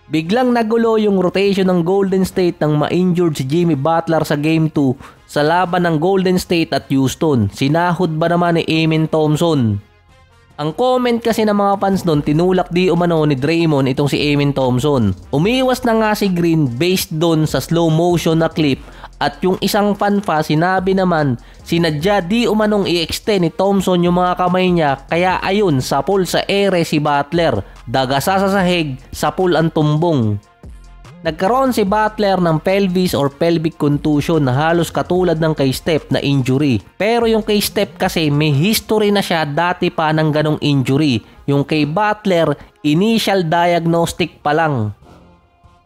Biglang nagulo yung rotation ng Golden State nang ma-injured si Jimmy Butler sa Game 2 sa laban ng Golden State at Houston. Sinahod ba naman ni Amen Thompson? Ang comment kasi ng mga fans doon, tinulak di umano ni Draymond itong si Amen Thompson. Umiwas na nga si Green based doon sa slow motion na clip, at yung isang fan pa sinabi naman sinadya di umanong i-extend ni Thompson yung mga kamay niya, kaya ayun sapul sa ere si Butler, dagasa sa sahig, sapul ang tumbong. Nagkaroon si Butler ng pelvis or pelvic contusion na halos katulad ng kay Steph na injury. Pero yung kay Steph kasi may history na siya dati pa ng ganong injury. Yung kay Butler, initial diagnostic pa lang.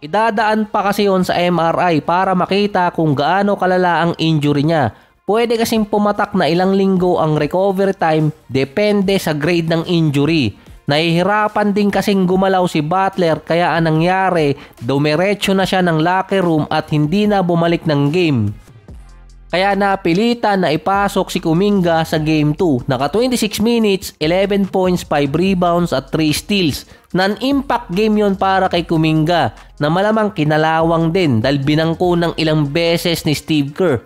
Idadaan pa kasi yon sa MRI para makita kung gaano kalala ang injury niya. Pwede kasing pumatak na ilang linggo ang recovery time, depende sa grade ng injury. Nahihirapan din kasing gumalaw si Butler, kaya anong nangyari, dumiretso na siya ng locker room at hindi na bumalik ng game. Kaya napilitan na ipasok si Kuminga sa Game 2. Naka 26 minutes, 11 points, 5 rebounds at 3 steals. Non-impact game yon para kay Kuminga na malamang kinalawang din dahil binangko ng ilang beses ni Steve Kerr.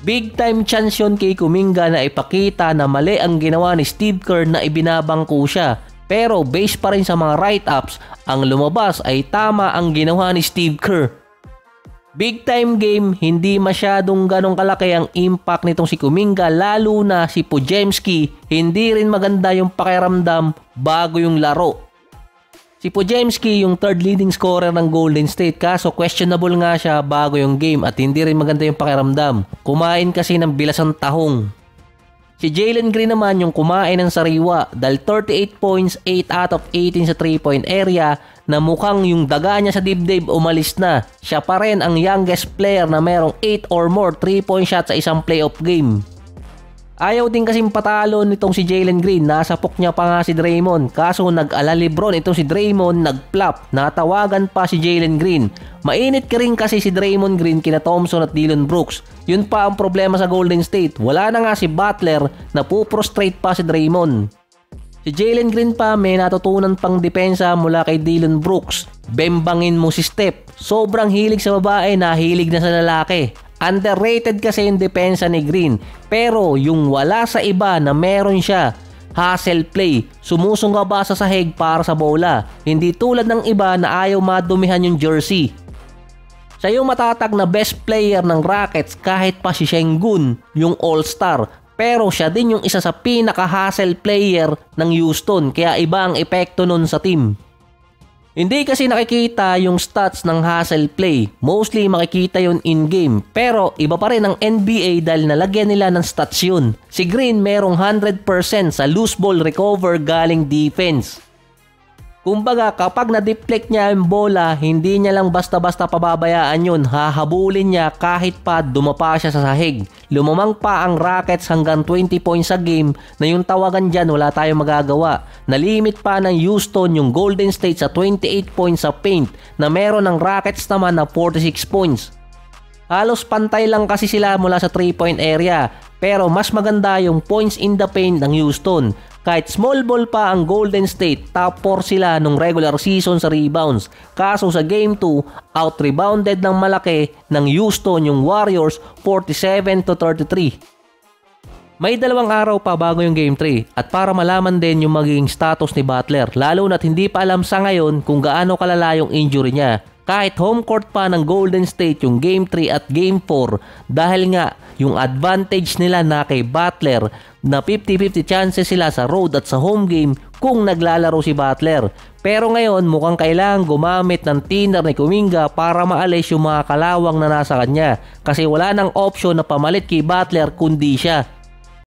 Big time chance yun kay Kuminga na ipakita na mali ang ginawa ni Steve Kerr na ibinabangko siya. Pero based pa rin sa mga write-ups, ang lumabas ay tama ang ginawa ni Steve Kerr. Big time game, hindi masyadong ganong kalaki ang impact nitong si Kuminga, lalo na si Podziemski. Hindi rin maganda yung pakiramdam bago yung laro. Si Podziemski yung third leading scorer ng Golden State, kaso questionable nga siya bago yung game at hindi rin maganda yung pakiramdam. Kumain kasi ng bilasang tahong. Si Jalen Green naman yung kumain ng sariwa dahil 38 points, 8 out of 18 sa 3-point area na mukhang yung daga niya sa dibdib umalis na. Siya pa rin ang youngest player na merong 8 or more 3-point shots sa isang playoff game. Ayaw din kasing patalo nitong si Jalen Green, nasapok niya pa nga si Draymond, kaso nag-ala Lebron itong si Draymond, nag-flop, natawagan pa si Jalen Green. Mainit ka rin kasi si Draymond Green kina Thompson at Dillon Brooks. Yun pa ang problema sa Golden State, wala na nga si Butler, napuprostrate pa si Draymond. Si Jalen Green pa may natutunan pang depensa mula kay Dillon Brooks. Bembangin mo si Steph, sobrang hilig sa babae na hilig na sa lalaki. Underrated kasi yung depensa ni Green, pero yung wala sa iba na meron siya, hustle play, sumusunga ba sa sahig para sa bola, hindi tulad ng iba na ayaw madumihan yung jersey. Siya yung matatag na best player ng Rockets kahit pa si Sengun, yung all-star, pero siya din yung isa sa pinaka-hustle player ng Houston, kaya iba ang epekto nun sa team. Hindi kasi nakikita yung stats ng hustle play. Mostly makikita yun in-game. Pero iba pa rin ang NBA dahil nalagyan nila ng stats yun. Si Green merong 100% sa loose ball recover galing defense. Kumbaga kapag na-deflect niya yung bola, hindi niya lang basta-basta pababayaan yun. Hahabulin niya kahit pa dumapa siya sa sahig. Lumamang pa ang Rockets hanggang 20 points sa game na yung tawagan dyan wala tayong magagawa. Nalimit pa ng Houston yung Golden State sa 28 points sa paint na meron ng Rockets naman na 46 points. Halos pantay lang kasi sila mula sa 3-point area, pero mas maganda yung points in the paint ng Houston. Kahit small ball pa ang Golden State, top 4 sila nung regular season sa rebounds. Kaso sa Game 2, out-rebounded ng malaki ng Houston yung Warriors 47-33. May 2 araw pa bago yung Game 3 at para malaman din yung magiging status ni Butler, lalo na't hindi pa alam sa ngayon kung gaano kalala yung injury niya. Kahit home court pa ng Golden State yung Game 3 at Game 4 dahil nga yung advantage nila na kay Butler na 50-50 chances sila sa road at sa home game kung naglalaro si Butler. Pero ngayon mukhang kailangan gumamit ng thinner ni Kuminga para maalis yung mga kalawang na nasa kanya kasi wala nang option na pamalit kay Butler kundi siya.